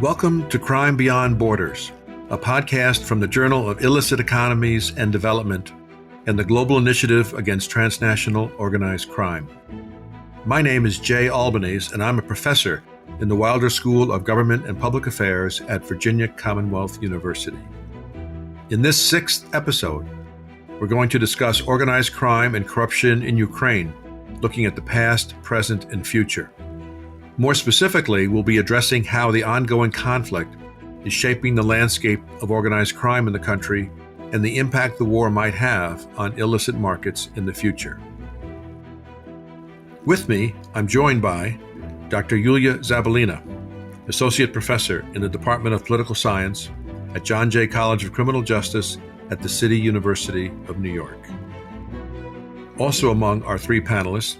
Welcome to Crime Beyond Borders, a podcast from the Journal of Illicit Economies and Development and the Global Initiative Against Transnational Organized Crime. My name is Jay Albanese, and I'm a professor in the Wilder School of Government and Public Affairs at Virginia Commonwealth University. In this sixth episode, we're going to discuss organized crime and corruption in Ukraine, looking at the past, present, and future. More specifically, we'll be addressing how the ongoing conflict is shaping the landscape of organized crime in the country and the impact the war might have on illicit markets in the future. With me, I'm joined by Dr. Yuliya Zabyelina, Associate Professor in the Department of Political Science at John Jay College of Criminal Justice at the City University of New York. Also among our three panelists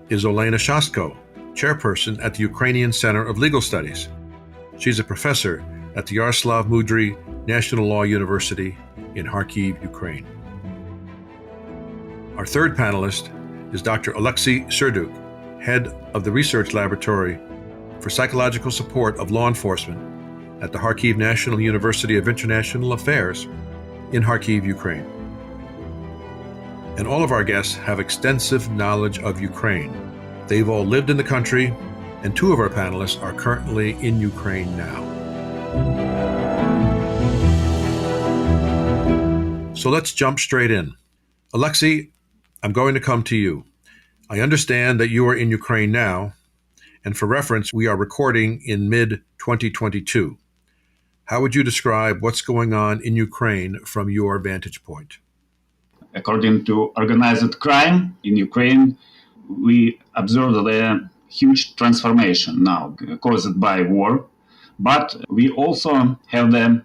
is Olena Shostko, Chairperson at the Ukrainian Center of Legal Studies. She's a professor at the Yaroslav Mudryi National Law University in Kharkiv, Ukraine. Our third panelist is Dr. Alexey Serdyuk, head of the Research Laboratory for Psychological Support of Law Enforcement at the Kharkiv National University of International Affairs in Kharkiv, Ukraine. And all of our guests have extensive knowledge of Ukraine. They've all lived in the country, and two of our panelists are currently in Ukraine now. So let's jump straight in. Alexey, I'm going to come to you. I understand that you are in Ukraine now, and for reference, we are recording in mid-2022. How would you describe what's going on in Ukraine from your vantage point? According to organized crime in Ukraine, we observe a huge transformation now caused by war, but we also have the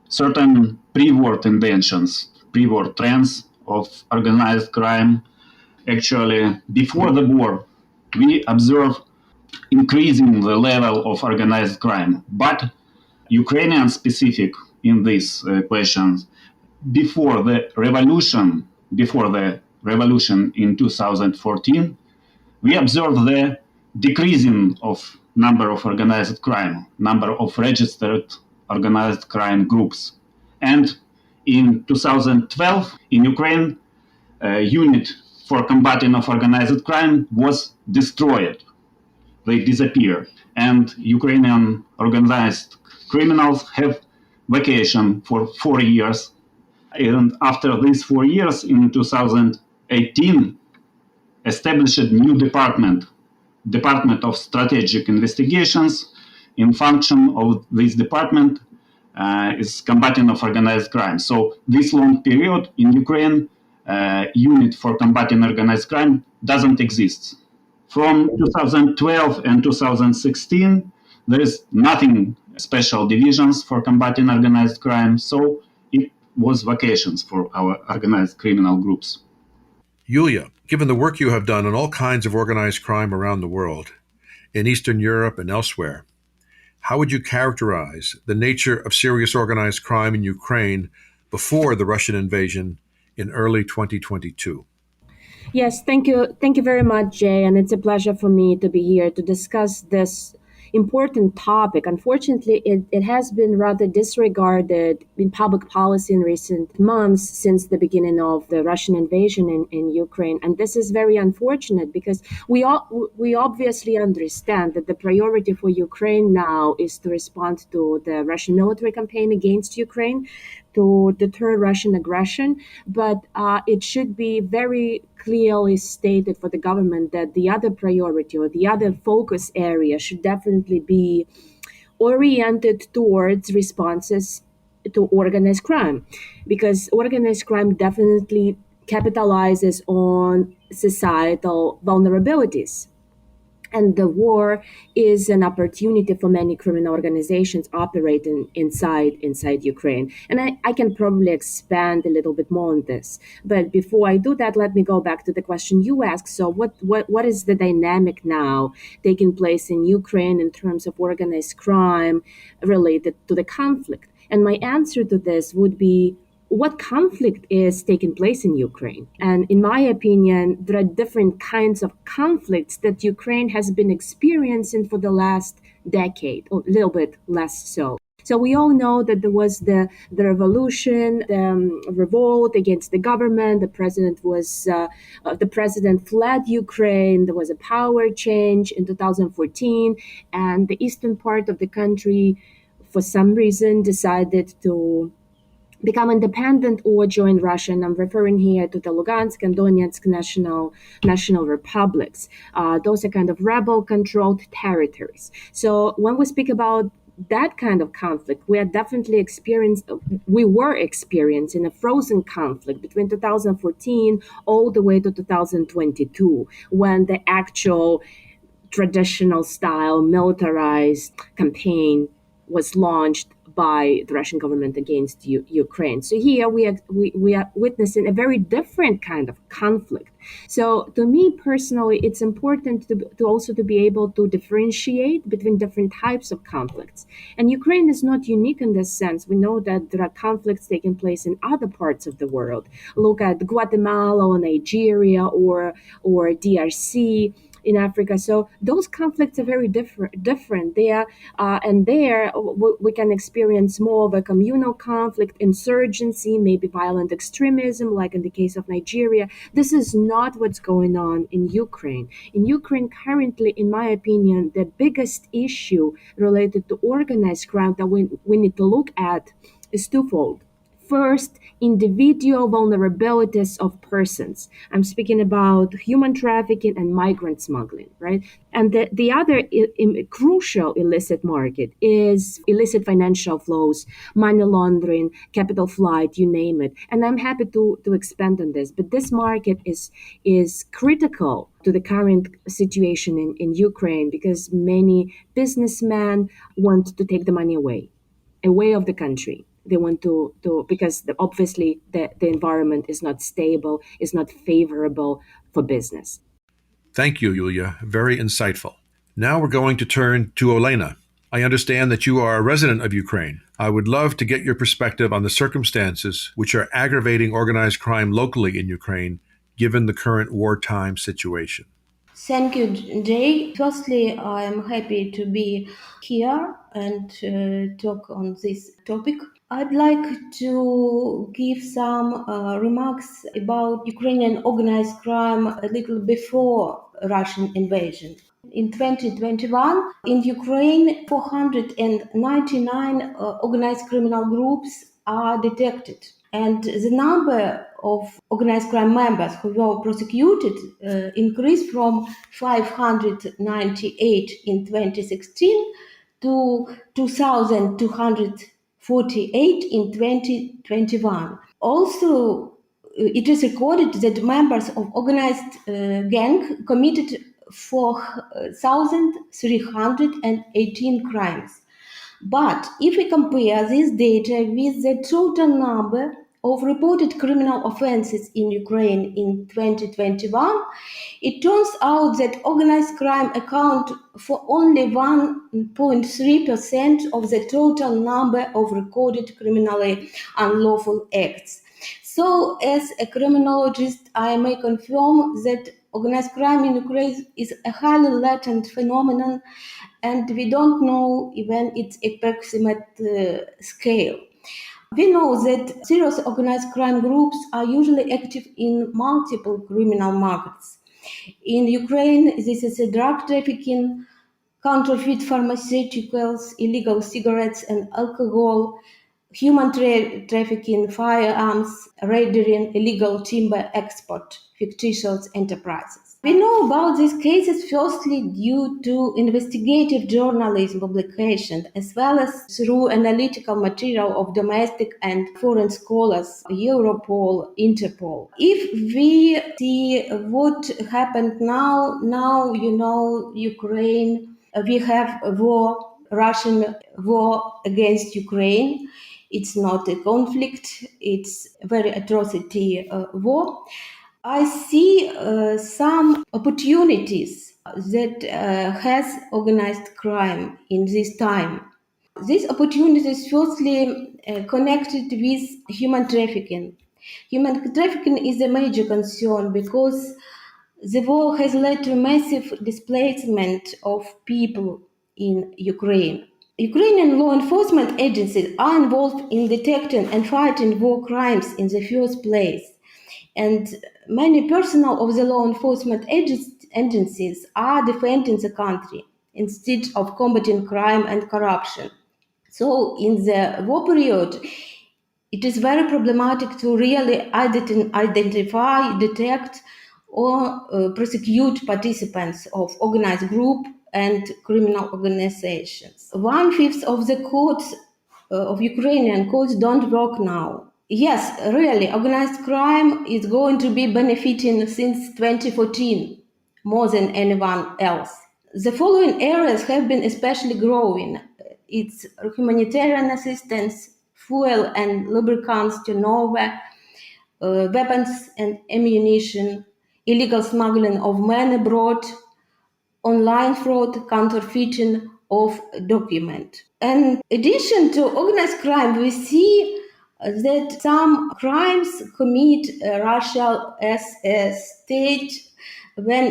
certain pre-war tendencies, pre-war trends of organized crime. Actually, before the war, we observe increasing the level of organized crime, but Ukrainian specific in these questions, before the revolution in 2014, we observed the decreasing of number of organized crime, number of registered organized crime groups. And in 2012, in Ukraine, a unit for combating of organized crime was destroyed. They disappeared. And Ukrainian organized criminals have vacation for 4 years. And after these 4 years, in 2018, established a new Department of Strategic Investigations. In function of this department is combating of organized crime. So this long period in Ukraine, unit for combating organized crime doesn't exist. From 2012 and 2016, there is nothing special divisions for combating organized crime. So it was vacations for our organized criminal groups. Yuliya, given the work you have done on all kinds of organized crime around the world, in Eastern Europe and elsewhere, how would you characterize the nature of serious organized crime in Ukraine before the Russian invasion in early 2022? Yes, thank you. Thank you very much, Jay. And it's a pleasure for me to be here to discuss this important topic. Unfortunately, it has been rather disregarded in public policy in recent months since the beginning of the Russian invasion in Ukraine. And this is very unfortunate because we obviously understand that the priority for Ukraine now is to respond to the Russian military campaign against Ukraine, to deter Russian aggression, but it should be very clearly stated for the government that the other priority or the other focus area should definitely be oriented towards responses to organized crime, because organized crime definitely capitalizes on societal vulnerabilities. And the war is an opportunity for many criminal organizations operating inside Ukraine. And I can probably expand a little bit more on this. But before I do that, let me go back to the question you asked. So what is the dynamic now taking place in Ukraine in terms of organized crime related to the conflict? And my answer to this would be what conflict is taking place in Ukraine. And in my opinion, there are different kinds of conflicts that Ukraine has been experiencing for the last decade, or a little bit less so. So we all know that there was the revolution, the revolt against the government. The president fled Ukraine. There was a power change in 2014, and the eastern part of the country, for some reason, decided to become independent or join Russia. And I'm referring here to the Lugansk and Donetsk national republics. Those are kind of rebel-controlled territories. So when we speak about that kind of conflict, we were experiencing a frozen conflict between 2014 all the way to 2022, when the actual traditional style militarized campaign was launched by the Russian government against Ukraine. So here we are witnessing a very different kind of conflict. So to me personally, it's important to also to be able to differentiate between different types of conflicts. And Ukraine is not unique in this sense. We know that there are conflicts taking place in other parts of the world. Look at Guatemala or Nigeria or DRC in Africa. So those conflicts are very different there. And there we can experience more of a communal conflict, insurgency, maybe violent extremism, like in the case of Nigeria. This is not what's going on in Ukraine. In Ukraine currently, in my opinion, the biggest issue related to organized crime that we need to look at is twofold. First, individual vulnerabilities of persons. I'm speaking about human trafficking and migrant smuggling, right? And the other crucial illicit market is illicit financial flows, money laundering, capital flight, you name it. And I'm happy to expand on this. But this market is critical to the current situation in Ukraine, because many businessmen want to take the money away of the country. They want to because obviously the environment is not stable, is not favorable for business. Thank you, Yuliya. Very insightful. Now we're going to turn to Olena. I understand that you are a resident of Ukraine. I would love to get your perspective on the circumstances which are aggravating organized crime locally in Ukraine, given the current wartime situation. Thank you, Jay. Firstly, I am happy to be here and talk on this topic. I'd like to give some remarks about Ukrainian organized crime a little before Russian invasion. In 2021, in Ukraine, 499 organized criminal groups are detected. And the number of organized crime members who were prosecuted increased from 598 in 2016 to 2,248 in 2021. Also, it is recorded that members of organized gang committed 4,318 crimes. But if we compare this data with the total number of reported criminal offenses in Ukraine in 2021, it turns out that organized crime account for only 1.3% of the total number of recorded criminally unlawful acts. So, as a criminologist, I may confirm that organized crime in Ukraine is a highly latent phenomenon, and we don't know even its approximate scale. We know that serious organized crime groups are usually active in multiple criminal markets. In Ukraine, this is drug trafficking, counterfeit pharmaceuticals, illegal cigarettes and alcohol, human trafficking, firearms, raiding, illegal timber export, fictitious enterprises. We know about these cases firstly due to investigative journalism publication, as well as through analytical material of domestic and foreign scholars, Europol, Interpol. If we see what happened now, Ukraine, we have a war, Russian war against Ukraine. It's not a conflict, it's a very atrocity war. I see some opportunities that has organized crime in this time. These opportunities, firstly, connected with human trafficking. Human trafficking is a major concern because the war has led to massive displacement of people in Ukraine. Ukrainian law enforcement agencies are involved in detecting and fighting war crimes in the first place. And many personnel of the law enforcement agencies are defending the country instead of combating crime and corruption. So in the war period, it is very problematic to really identify, detect, or prosecute participants of organized group and criminal organizations. 1/5 of the courts of Ukrainian courts don't work now. Yes, really, organized crime is going to be benefiting since 2014 more than anyone else. The following areas have been especially growing. It's humanitarian assistance, fuel and lubricants turnover, weapons and ammunition, illegal smuggling of men abroad, online fraud, counterfeiting of documents. In addition to organized crime, we see that some crimes commit Russia as a state when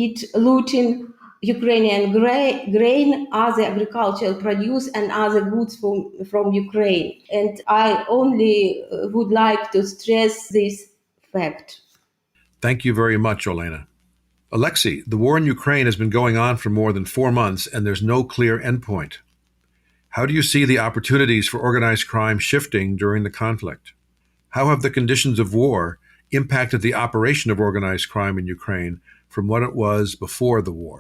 it looting Ukrainian grain, other agricultural produce, and other goods from Ukraine. And I only would like to stress this fact. Thank you very much, Olena. Alexey, the war in Ukraine has been going on for more than 4 months, and there's no clear endpoint. How do you see the opportunities for organized crime shifting during the conflict? How have the conditions of war impacted the operation of organized crime in Ukraine from what it was before the war?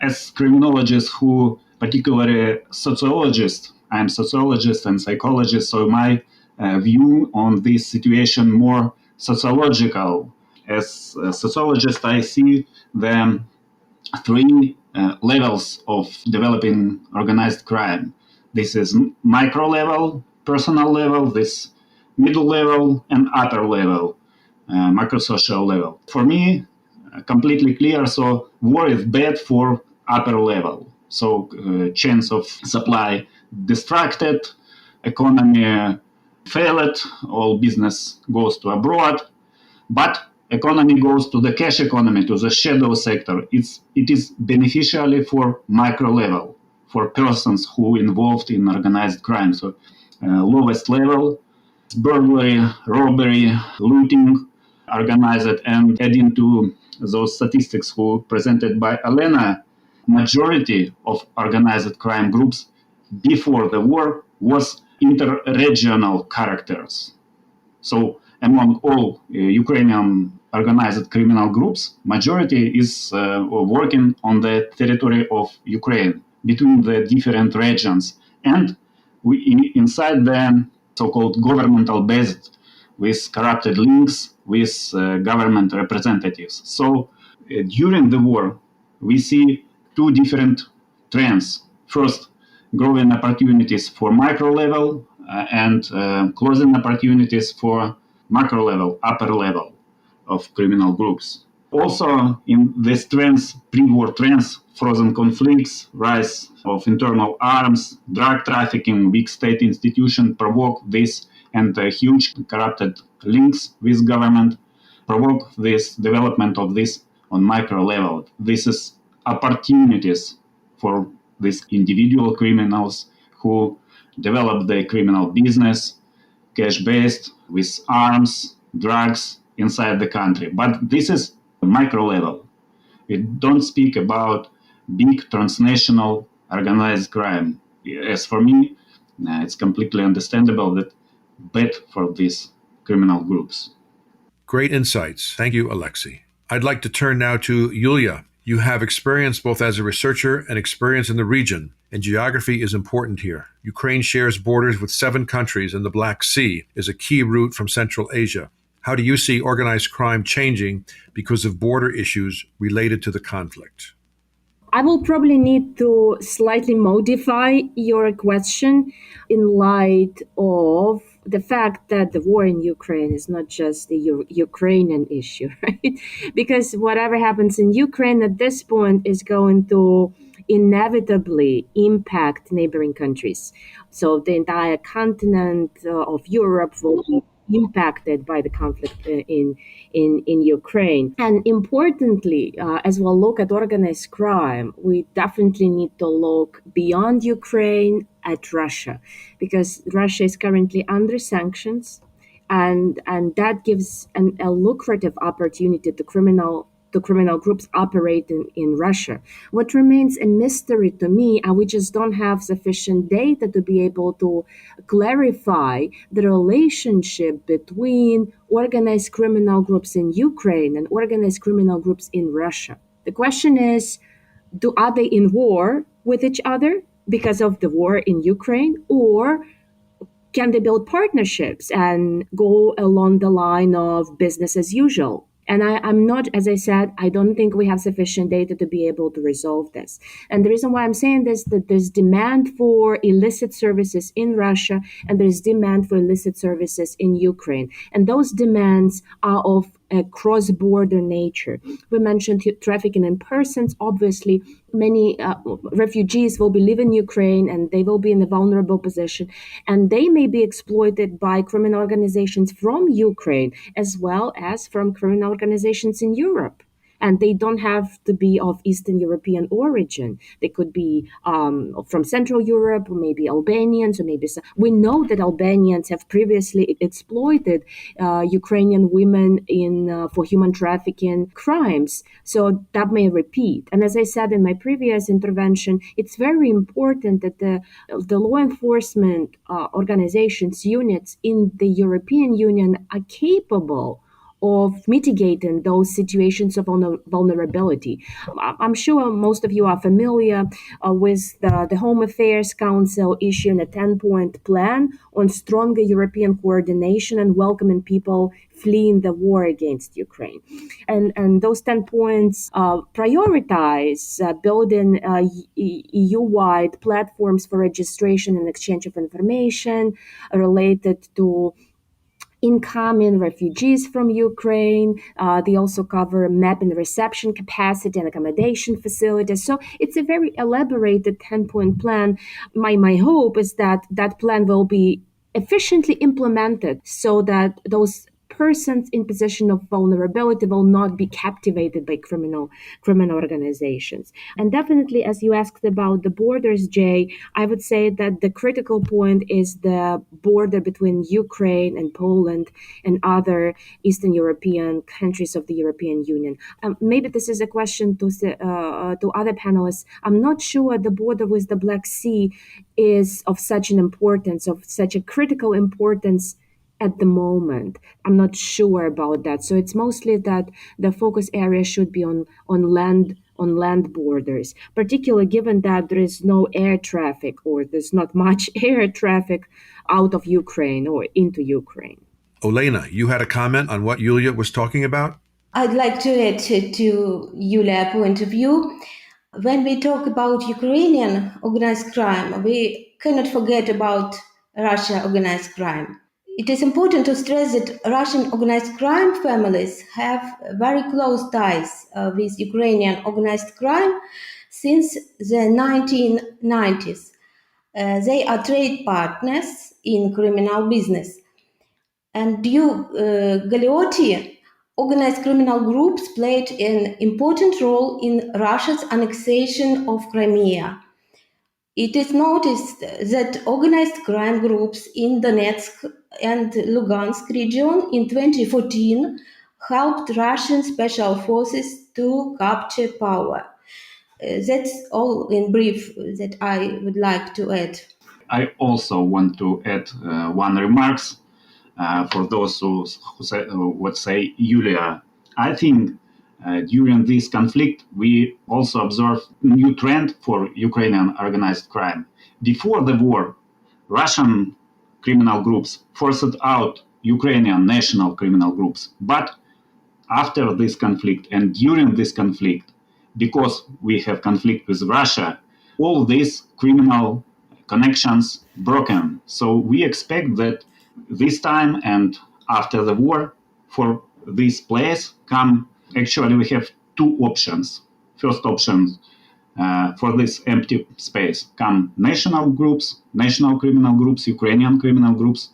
As criminologist who, particularly sociologist, I'm sociologist and psychologist, so my view on this situation more sociological. As a sociologist, I see the three levels of developing organized crime. This is micro level, personal level, this middle level, and upper level, macrosocial level. For me, completely clear. So war is bad for upper level. So chains of supply distracted, economy failed, all business goes to abroad, but economy goes to the cash economy, to the shadow sector. It is beneficially for micro level, for persons who involved in organized crime. So lowest level, burglary, robbery, looting, organized, and adding to those statistics who presented by Olena, majority of organized crime groups before the war was inter-regional characters. So among all Ukrainian organized criminal groups, majority is working on the territory of Ukraine between the different regions and inside the so-called governmental based with corrupted links with government representatives. So during the war, we see two different trends. First, growing opportunities for micro level and closing opportunities for macro level, upper level of criminal groups. Also, in these trends, pre-war trends, frozen conflicts, rise of internal arms, drug trafficking, weak state institutions provoke this, and huge corrupted links with government provoke this development of this on micro level. This is opportunities for these individual criminals who develop their criminal business cash-based with arms, drugs inside the country. But this is micro level. We don't speak about big transnational organized crime. As for me, it's completely understandable that bad for these criminal groups. Great insights. Thank you, Alexey. I'd like to turn now to Yuliya. You have experience both as a researcher and experience in the region, and geography is important here. Ukraine shares borders with 7 countries, and the Black Sea is a key route from Central Asia. How do you see organized crime changing because of border issues related to the conflict? I will probably need to slightly modify your question in light of the fact that the war in Ukraine is not just a Ukrainian issue, right? Because whatever happens in Ukraine at this point is going to inevitably impact neighboring countries. So the entire continent of Europe will be impacted by the conflict in Ukraine. And importantly, as we'll look at organized crime, we definitely need to look beyond Ukraine at Russia, because Russia is currently under sanctions, and that gives a lucrative opportunity to criminal groups operating in Russia. What remains a mystery to me, and we just don't have sufficient data to be able to clarify the relationship between organized criminal groups in Ukraine and organized criminal groups in Russia. The question is, are they in war with each other because of the war in Ukraine, or can they build partnerships and go along the line of business as usual? And I'm not, as I said, I don't think we have sufficient data to be able to resolve this. And the reason why I'm saying this, that there's demand for illicit services in Russia and there's demand for illicit services in Ukraine. And those demands are of a cross-border nature. We mentioned trafficking in persons. Obviously, many refugees will be living in Ukraine and they will be in a vulnerable position. And they may be exploited by criminal organizations from Ukraine as well as from criminal organizations in Europe. And they don't have to be of Eastern European origin. They could be from Central Europe, or maybe Albanians, or maybe we know that Albanians have previously exploited Ukrainian women for human trafficking crimes. So that may repeat. And as I said in my previous intervention, it's very important that the law enforcement organizations, units in the European Union are capable of mitigating those situations of vulnerability. I'm sure most of you are familiar with the Home Affairs Council issuing a 10-point plan on stronger European coordination and welcoming people fleeing the war against Ukraine. And those 10 points prioritize building EU-wide platforms for registration and exchange of information related to incoming refugees from Ukraine. They also cover mapping reception capacity and accommodation facilities. So it's a very elaborated 10-point plan. My hope is that that plan will be efficiently implemented so that those persons in position of vulnerability will not be captivated by criminal organizations. And definitely, as you asked about the borders, Jay, I would say that the critical point is the border between Ukraine and Poland and other Eastern European countries of the European Union. Maybe this is a question to other panelists. I'm not sure the border with the Black Sea is of such an importance, of such a critical importance at the moment. I'm not sure about that. So it's mostly that the focus area should be on land borders, particularly given that there is no air traffic, or there's not much air traffic out of Ukraine or into Ukraine. Olena, you had a comment on what Yuliya was talking about? I'd like to add to Yuliya's point of view. When we talk about Ukrainian organized crime, we cannot forget about Russian organized crime. It is important to stress that Russian organized crime families have very close ties with Ukrainian organized crime since the 1990s. They are trade partners in criminal business. And due Galeotti, organized criminal groups played an important role in Russia's annexation of Crimea. It is noticed that organized crime groups in Donetsk and Lugansk region in 2014 helped Russian special forces to capture power. That's all in brief that I would like to add. I also want to add one remarks for those who would say, Yuliya, I think during this conflict, we also observe new trend for Ukrainian organized crime. Before the war, Russian criminal groups forced out Ukrainian national criminal groups. But after this conflict and during this conflict, because we have conflict with Russia, all these criminal connections broken. So we expect that this time and after the war, for this place come, actually we have two options. First option, For this empty space come national groups, national criminal groups, Ukrainian criminal groups.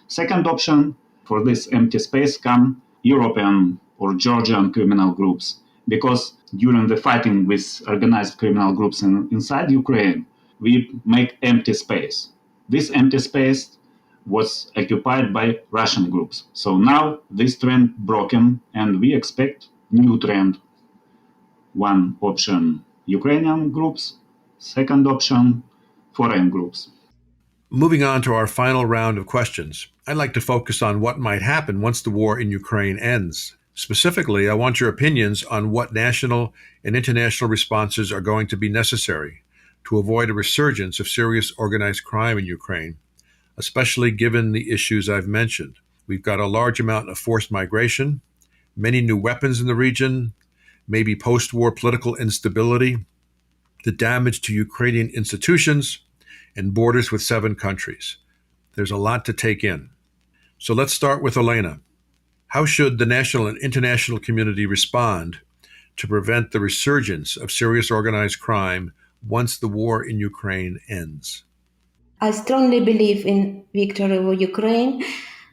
Second option, for this empty space come European or Georgian criminal groups, because during the fighting with organized criminal groups inside Ukraine, we make empty space. This empty space was occupied by Russian groups. So now this trend broken, and we expect new trend. One option, Ukrainian groups. Second option, foreign groups. Moving on to our final round of questions, I'd like to focus on what might happen once the war in Ukraine ends. Specifically, I want your opinions on what national and international responses are going to be necessary to avoid a resurgence of serious organized crime in Ukraine, especially given the issues I've mentioned. We've got a large amount of forced migration, many new weapons in the region, maybe post-war political instability, the damage to Ukrainian institutions, and borders with 7 countries. There's a lot to take in. So let's start with Olena. How should the national and international community respond to prevent the resurgence of serious organized crime once the war in Ukraine ends? I strongly believe in victory over Ukraine,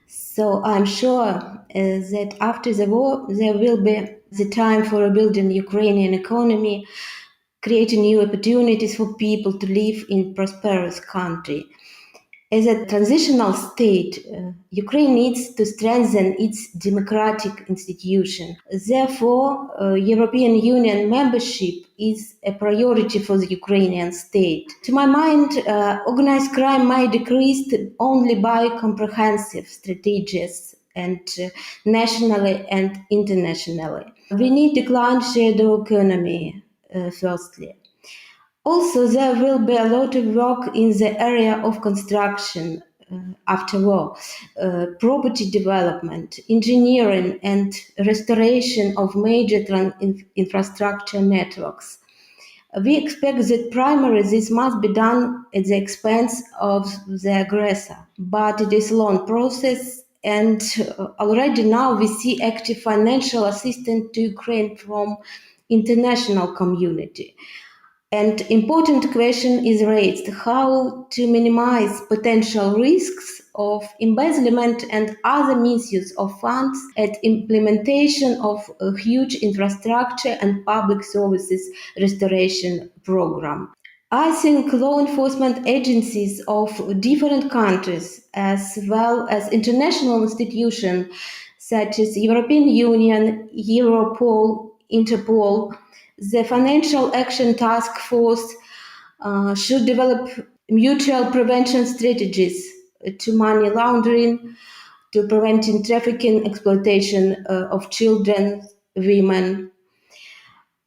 so I'm sure that after the war there will be the time for rebuilding Ukrainian economy, creating new opportunities for people to live in prosperous country. As a transitional state, Ukraine needs to strengthen its democratic institution. Therefore, European Union membership is a priority for the Ukrainian state. To my mind, organized crime might decrease only by comprehensive strategies and nationally and internationally. We need to decline shadow economy, firstly. Also, there will be a lot of work in the area of construction after war, property development, engineering, and restoration of major infrastructure networks. We expect that primarily this must be done at the expense of the aggressor, but it is a long process, and already now we see active financial assistance to Ukraine from international community. And important question is raised: how to minimize potential risks of embezzlement and other misuse of funds at implementation of a huge infrastructure and public services restoration program. I think law enforcement agencies of different countries, as well as international institutions such as European Union, Europol, Interpol, the Financial Action Task Force should develop mutual prevention strategies to money laundering, to preventing trafficking, exploitation of children, women.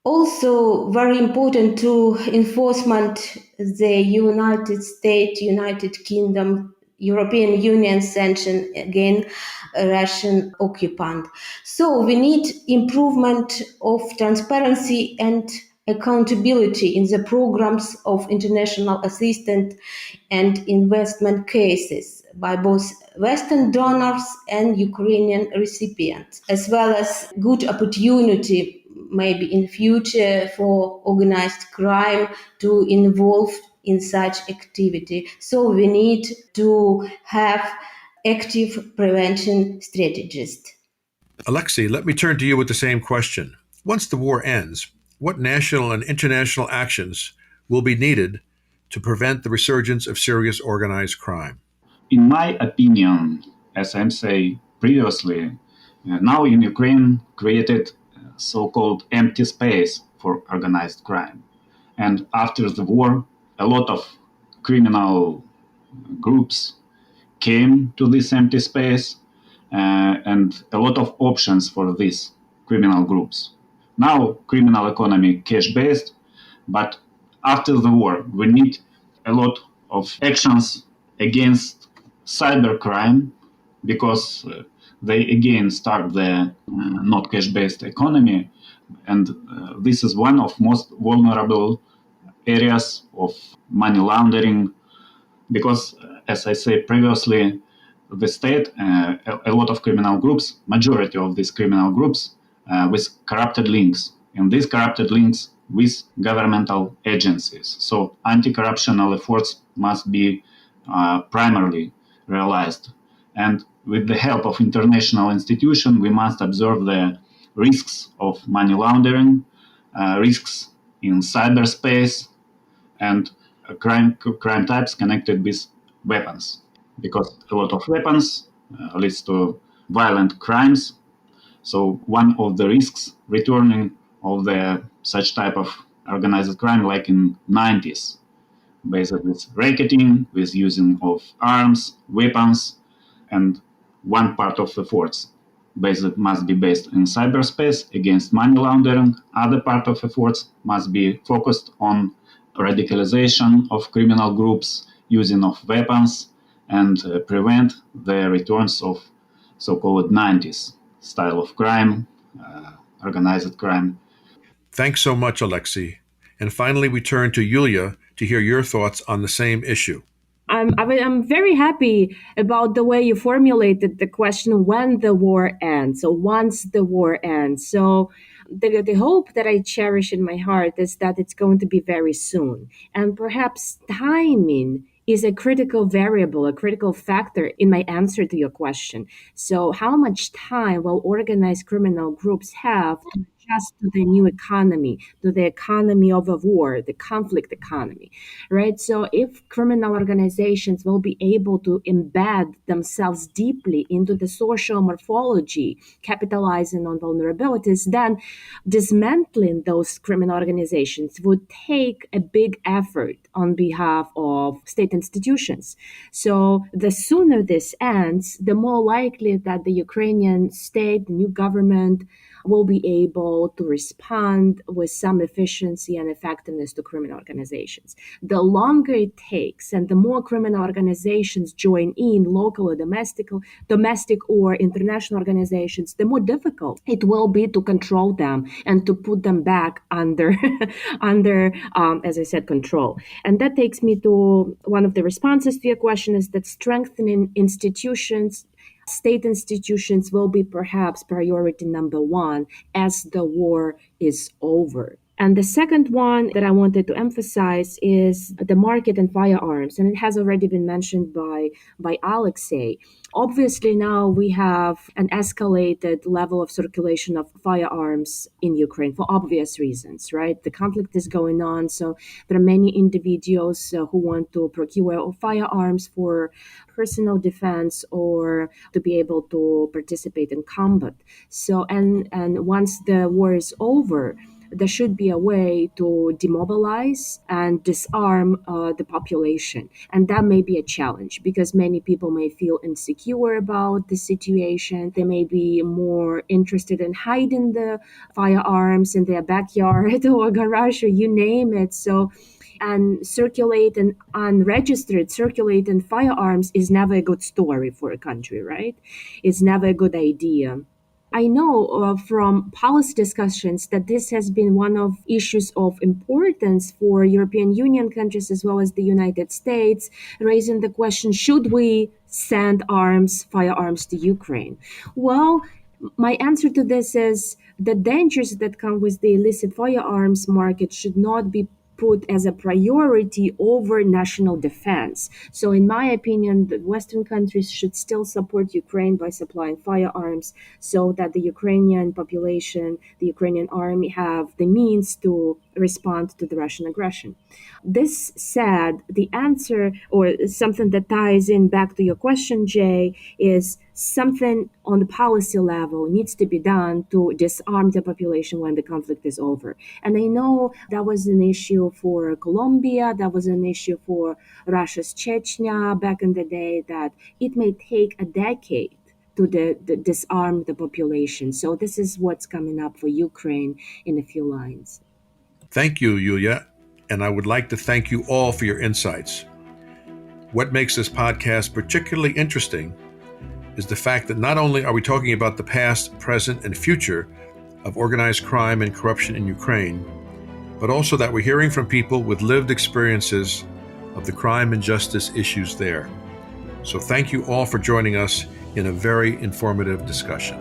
Also, very important to enforcement the United States, United Kingdom, European Union sanction against Russian occupant. So we need improvement of transparency and accountability in the programs of international assistance and investment cases by both Western donors and Ukrainian recipients, as well as good opportunity maybe in future for organized crime to involve in such activity. So we need to have active prevention strategies. Alexey, let me turn to you with the same question. Once the war ends, what national and international actions will be needed to prevent the resurgence of serious organized crime? In my opinion, as I'm saying previously, now in Ukraine created so-called empty space for organized crime. And after the war, a lot of criminal groups came to this empty space and a lot of options for these criminal groups. Now, criminal economy cash-based, but after the war, we need a lot of actions against cybercrime because they again start the not cash-based economy, and this is one of most vulnerable areas of money laundering because, as I said previously, the state, a lot of criminal groups, majority of these criminal groups with corrupted links and these corrupted links with governmental agencies. So anti-corruptional efforts must be primarily realized. And with the help of international institutions, we must observe the risks of money laundering, risks in cyberspace, and crime types connected with weapons. Because a lot of weapons leads to violent crimes. So one of the risks returning of the such type of organized crime, like in 90s, based with racketing, with using of arms, weapons, and one part of the efforts must be based in cyberspace against money laundering. Other part of efforts must be focused on radicalization of criminal groups, using of weapons, and prevent the returns of so-called 90s style of crime, organized crime. Thanks so much, Alexey. And finally, we turn to Yuliya to hear your thoughts on the same issue. I'm very happy about the way you formulated the question, when the war ends. So once the war ends. So the hope that I cherish in my heart is that it's going to be very soon. And perhaps timing is a critical variable, a critical factor in my answer to your question. So how much time will organized criminal groups have to adjust to the new economy, to the economy of a war, the conflict economy, right? So if criminal organizations will be able to embed themselves deeply into the social morphology, capitalizing on vulnerabilities, then dismantling those criminal organizations would take a big effort on behalf of state institutions. So the sooner this ends, the more likely that the Ukrainian state, the new government, will be able to respond with some efficiency and effectiveness to criminal organizations. The longer it takes and the more criminal organizations join in, local or domestic or international organizations, the more difficult it will be to control them and to put them back under, as I said, control. And that takes me to one of the responses to your question, is that strengthening institutions, state institutions, will be perhaps priority number one as the war is over. And the second one that I wanted to emphasize is the market and firearms. And it has already been mentioned by Alexey. Obviously, now we have an escalated level of circulation of firearms in Ukraine for obvious reasons, right? The conflict is going on. So there are many individuals who want to procure firearms for personal defense or to be able to participate in combat. So, and once the war is over, there should be a way to demobilize and disarm the population. And that may be a challenge because many people may feel insecure about the situation. They may be more interested in hiding the firearms in their backyard or garage or you name it. So, and circulating unregistered, circulating firearms is never a good story for a country, right? It's never a good idea. I know from policy discussions that this has been one of issues of importance for European Union countries as well as the United States, raising the question, should we send firearms to Ukraine? Well, my answer to this is the dangers that come with the illicit firearms market should not be put as a priority over national defense. So in my opinion, the Western countries should still support Ukraine by supplying firearms so that the Ukrainian population, the Ukrainian army have the means to respond to the Russian aggression. This said, the answer, or something that ties in back to your question, Jay, is something on the policy level needs to be done to disarm the population when the conflict is over. And I know that was an issue for Colombia, that was an issue for Russia's Chechnya back in the day, that it may take a decade to disarm the population. So this is what's coming up for Ukraine in a few lines. Thank you, Yuliya, and I would like to thank you all for your insights. What makes this podcast particularly interesting is the fact that not only are we talking about the past, present, and future of organized crime and corruption in Ukraine, but also that we're hearing from people with lived experiences of the crime and justice issues there. So thank you all for joining us in a very informative discussion.